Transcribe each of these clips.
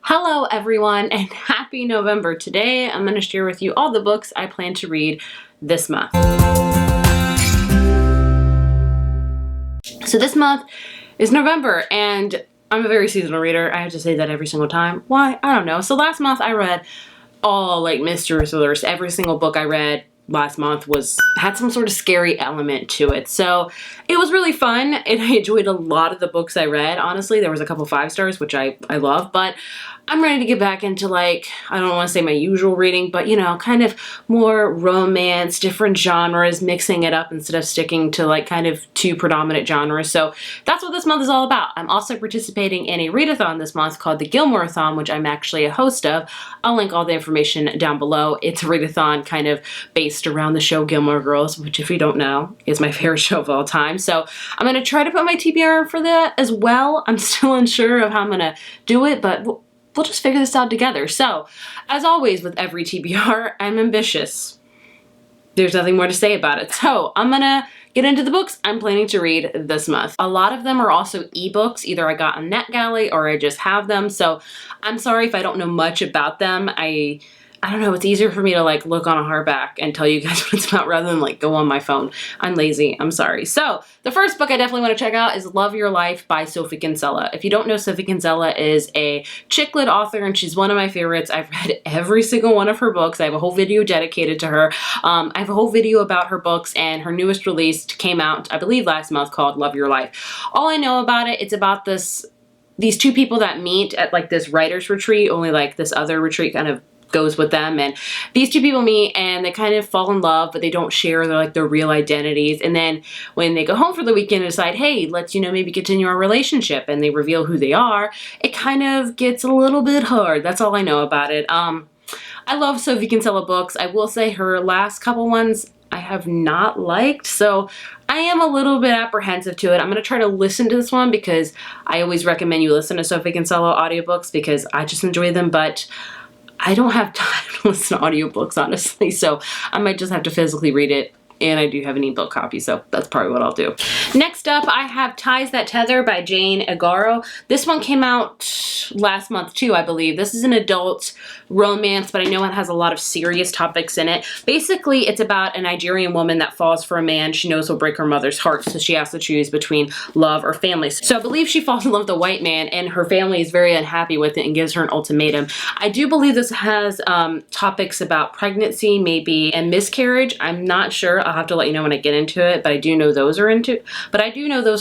Hello everyone and happy November. Today I'm going to share with you all the books I plan to read this month. So this month is November and I'm a very seasonal reader. I have to say that every single time. Why? I don't know. So last month I read all like mystery thrillers. Every single book I read last month had some sort of scary element to it. So it was really fun and I enjoyed a lot of the books I read. Honestly, there was a couple 5 stars, which I love, but I'm ready to get back into, like, I don't want to say my usual reading, but you know, kind of more romance, different genres, mixing it up instead of sticking to like kind of 2 predominant genres. So that's what this month is all about. I'm also participating in a readathon this month called the Gilmoreathon, which I'm actually a host of. I'll link all the information down below. It's a readathon kind of based around the show Gilmore Girls, which if you don't know is my favorite show of all time. So I'm going to try to put my TBR for that as well. I'm still unsure of how I'm going to do it, but we'll just figure this out together. So, as always with every TBR, I'm ambitious. There's nothing more to say about it. So, I'm gonna get into the books I'm planning to read this month. A lot of them are also ebooks. Either I got on NetGalley or I just have them. So, I'm sorry if I don't know much about them. I don't know, it's easier for me to like look on a hardback and tell you guys what it's about rather than like go on my phone. I'm lazy, I'm sorry. So the first book I definitely want to check out is Love Your Life by Sophie Kinsella. If you don't know, Sophie Kinsella is a chick lit author and she's one of my favorites. I've read every single one of her books. I have a whole video dedicated to her. I have a whole video about her books and her newest release came out, I believe last month, called Love Your Life. All I know about it, it's about these 2 people that meet at like this writer's retreat, only like this other retreat kind of goes with them, and these 2 people meet and they kind of fall in love, but they don't share their real identities. And then when they go home for the weekend and decide, hey, let's, you know, maybe continue our relationship, and they reveal who they are, it kind of gets a little bit hard. That's all I know about it. I love Sophie Kinsella books. I will say her last couple ones I have not liked, so I am a little bit apprehensive to it. I'm going to try to listen to this one because I always recommend you listen to Sophie Kinsella audiobooks because I just enjoy them, but I don't have time to listen to audiobooks, honestly, so I might just have to physically read it, and I do have an ebook copy, so that's probably what I'll do. Next up, I have Ties That Tether by Jane Agaro. This one came out last month too, I believe. This is an adult romance, but I know it has a lot of serious topics in it. Basically, it's about a Nigerian woman that falls for a man she knows will break her mother's heart, so she has to choose between love or family. So I believe she falls in love with a white man, and her family is very unhappy with it and gives her an ultimatum. I do believe this has topics about pregnancy, maybe, and miscarriage. I'm not sure. I'll have to let you know when I get into it, but I do know those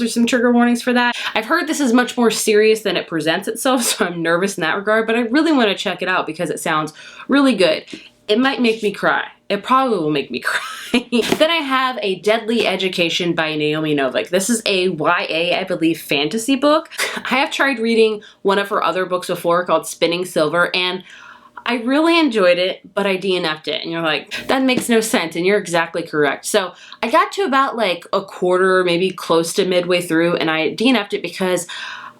are some trigger warnings for that. I've heard this is much more serious than it presents itself, so I'm nervous in that regard, but I really want to check it out because it sounds really good. It might make me cry. It probably will make me cry. Then I have A Deadly Education by Naomi Novik. This is a YA, I believe, fantasy book. I have tried reading one of her other books before called Spinning Silver, and I really enjoyed it, but I DNF'd it. And you're like, that makes no sense. And you're exactly correct. So I got to about like a quarter, maybe close to midway through, and I DNF'd it because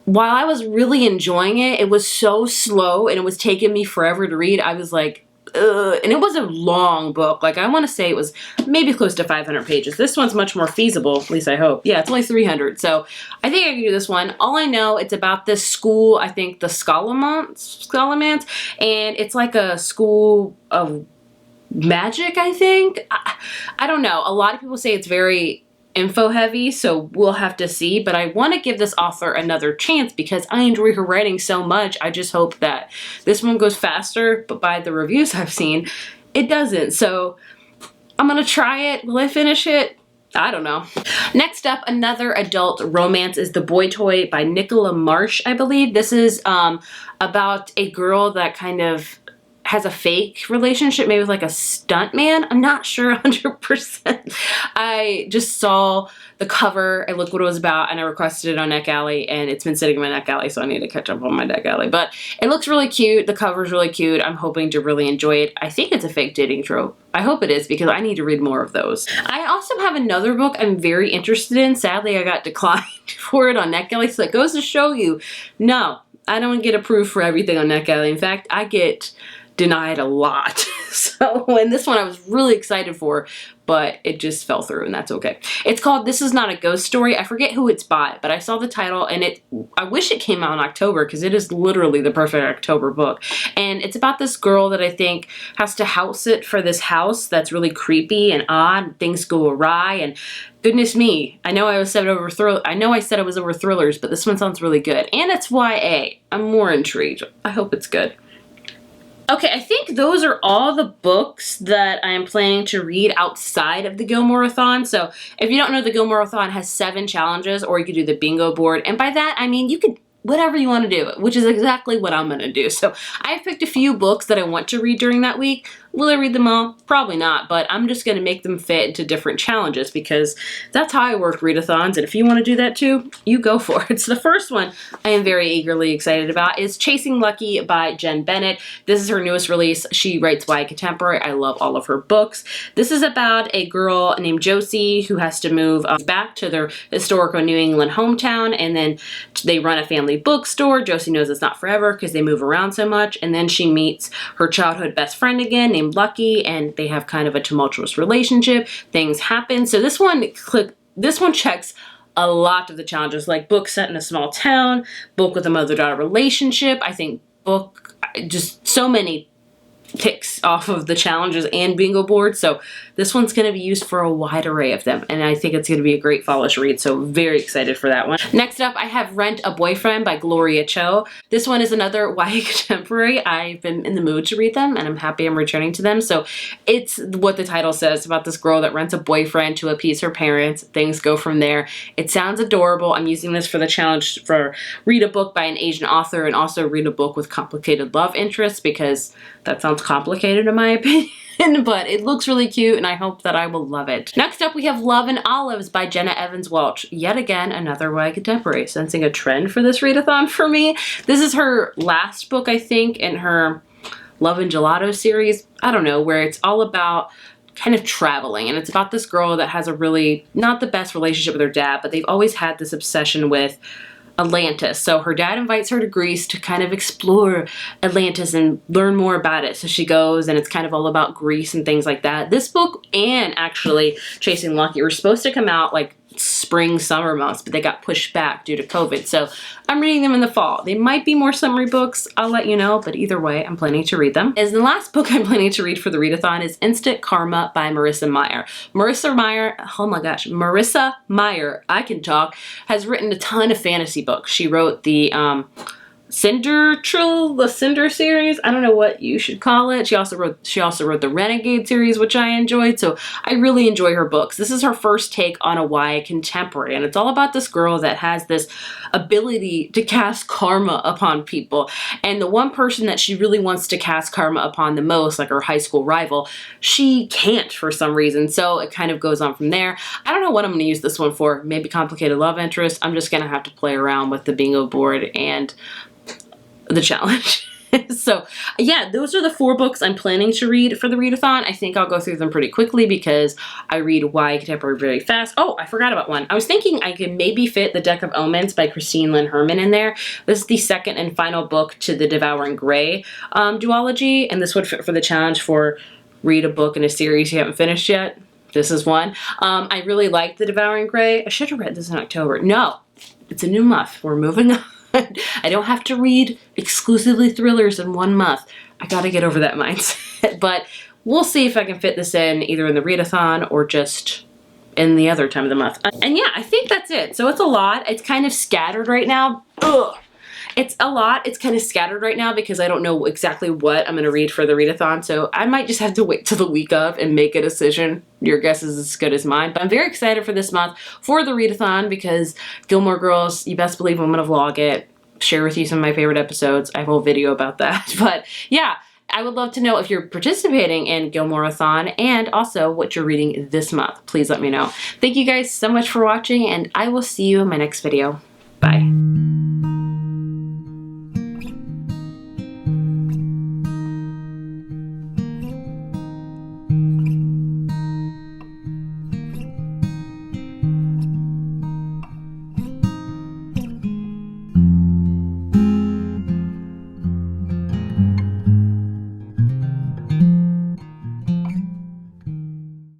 while I was really enjoying it, it was so slow and it was taking me forever to read. I was like, ugh. And it was a long book. Like, I want to say it was maybe close to 500 pages. This one's much more feasible, at least I hope. Yeah, it's only 300. So I think I can do this one. All I know, it's about this school, I think the Scalamance, and it's like a school of magic, I think. I don't know. A lot of people say it's very info heavy, so we'll have to see, but I want to give this author another chance because I enjoy her writing so much. I just hope that this one goes faster, but by the reviews I've seen, it doesn't. So I'm gonna try it. Will I finish it? I don't know. Next up, another adult romance is The Boy Toy by Nicola Marsh, I believe. This is about a girl that kind of has a fake relationship, maybe with like a stunt man. I'm not sure 100%. I just saw the cover, I looked what it was about, and I requested it on NetGalley, and it's been sitting in my NetGalley, so I need to catch up on my NetGalley. But it looks really cute. The cover's really cute. I'm hoping to really enjoy it. I think it's a fake dating trope. I hope it is because I need to read more of those. I also have another book I'm very interested in. Sadly, I got declined for it on NetGalley, so it goes to show you, no, I don't get approved for everything on NetGalley. In fact, I get denied a lot. So, and this one I was really excited for, but it just fell through, and that's okay. It's called This Is Not a Ghost Story. I forget who it's by, but I saw the title, and I wish it came out in October, because it is literally the perfect October book. And it's about this girl that I think has to house sit for this house that's really creepy and odd. Things go awry, and goodness me, I know I said it was over thrillers, but this one sounds really good. And it's YA. I'm more intrigued. I hope it's good. Okay, I think those are all the books that I am planning to read outside of the Gilmoreathon. So if you don't know, the Gilmoreathon has 7 challenges, or you could do the bingo board. And by that, I mean you could whatever you want to do, which is exactly what I'm going to do. So I've picked a few books that I want to read during that week. Will I read them all? Probably not, but I'm just going to make them fit into different challenges, because that's how I work readathons, and if you want to do that too, you go for it. So the first one I am very eagerly excited about is Chasing Lucky by Jen Bennett. This is her newest release. She writes YA contemporary. I love all of her books. This is about a girl named Josie who has to move back to their historical New England hometown, and then they run a family bookstore. Josie knows it's not forever because they move around so much, and then she meets her childhood best friend again named Lucky, and they have kind of a tumultuous relationship. Things happen. So this one checks a lot of the challenges, like book set in a small town, book with a mother-daughter relationship. I think book, just so many ticks off of the challenges and bingo board. So this one's going to be used for a wide array of them, and I think it's going to be a great fallish read, so very excited for that one. Next up, I have Rent a Boyfriend by Gloria. This one is another YA contemporary. I've been in the mood to read them, and I'm happy I'm returning to them. So it's what the title says, about this girl that rents a boyfriend to appease her parents. Things go from there. It sounds adorable. I'm using this for the challenge for read a book by an Asian author, and also read a book with complicated love interests, because that sounds complicated in my opinion. But it looks really cute, and I hope that I will love it. Next up, we have Love and Olives by Jenna Evans Welch. Yet again, another YA contemporary. Sensing a trend for this readathon for me. This is her last book, I think, in her Love and Gelato series. I don't know, where it's all about kind of traveling, and it's about this girl that has a really not the best relationship with her dad, but they've always had this obsession with Atlantis. So her dad invites her to Greece to kind of explore Atlantis and learn more about it. So she goes, and it's kind of all about Greece and things like that. This book and actually Chasing Lucky were supposed to come out like spring, summer months, but they got pushed back due to COVID. So I'm reading them in the fall. They might be more summery books. I'll let you know, but either way, I'm planning to read them. As the last book I'm planning to read for the readathon is Instant Karma by Marissa Meyer. Marissa Meyer, I can talk, has written a ton of fantasy books. She wrote the Cinder series. I don't know what you should call it. She also wrote the Renegade series, which I enjoyed. So I really enjoy her books. This is her first take on a YA contemporary, and it's all about this girl that has this ability to cast karma upon people. And the one person that she really wants to cast karma upon the most, like her high school rival, she can't for some reason. So it kind of goes on from there. I don't know what I'm going to use this one for. Maybe complicated love interest. I'm just going to have to play around with the bingo board and the challenge. So yeah, those are the 4 books I'm planning to read for the readathon. I think I'll go through them pretty quickly because I read YA contemporary very fast. Oh, I forgot about one. I was thinking I could maybe fit The Deck of Omens by Christine Lynn Herman in there. This is the second and final book to the Devouring Grey duology, and this would fit for the challenge for read a book in a series you haven't finished yet. This is one. I really like The Devouring Grey. I should have read this in October. No, it's a new month. We're moving on. I don't have to read exclusively thrillers in 1 month. I gotta get over that mindset. But we'll see if I can fit this in either in the readathon or just in the other time of the month. And yeah, I think that's it. So it's a lot. It's kind of scattered right now. Ugh. It's a lot. It's kind of scattered right now because I don't know exactly what I'm going to read for the readathon. So I might just have to wait till the week of and make a decision. Your guess is as good as mine. But I'm very excited for this month for the readathon because Gilmore Girls, you best believe I'm going to vlog it, share with you some of my favorite episodes. I have a whole video about that. But yeah, I would love to know if you're participating in Gilmoreathon and also what you're reading this month. Please let me know. Thank you guys so much for watching, and I will see you in my next video. Bye.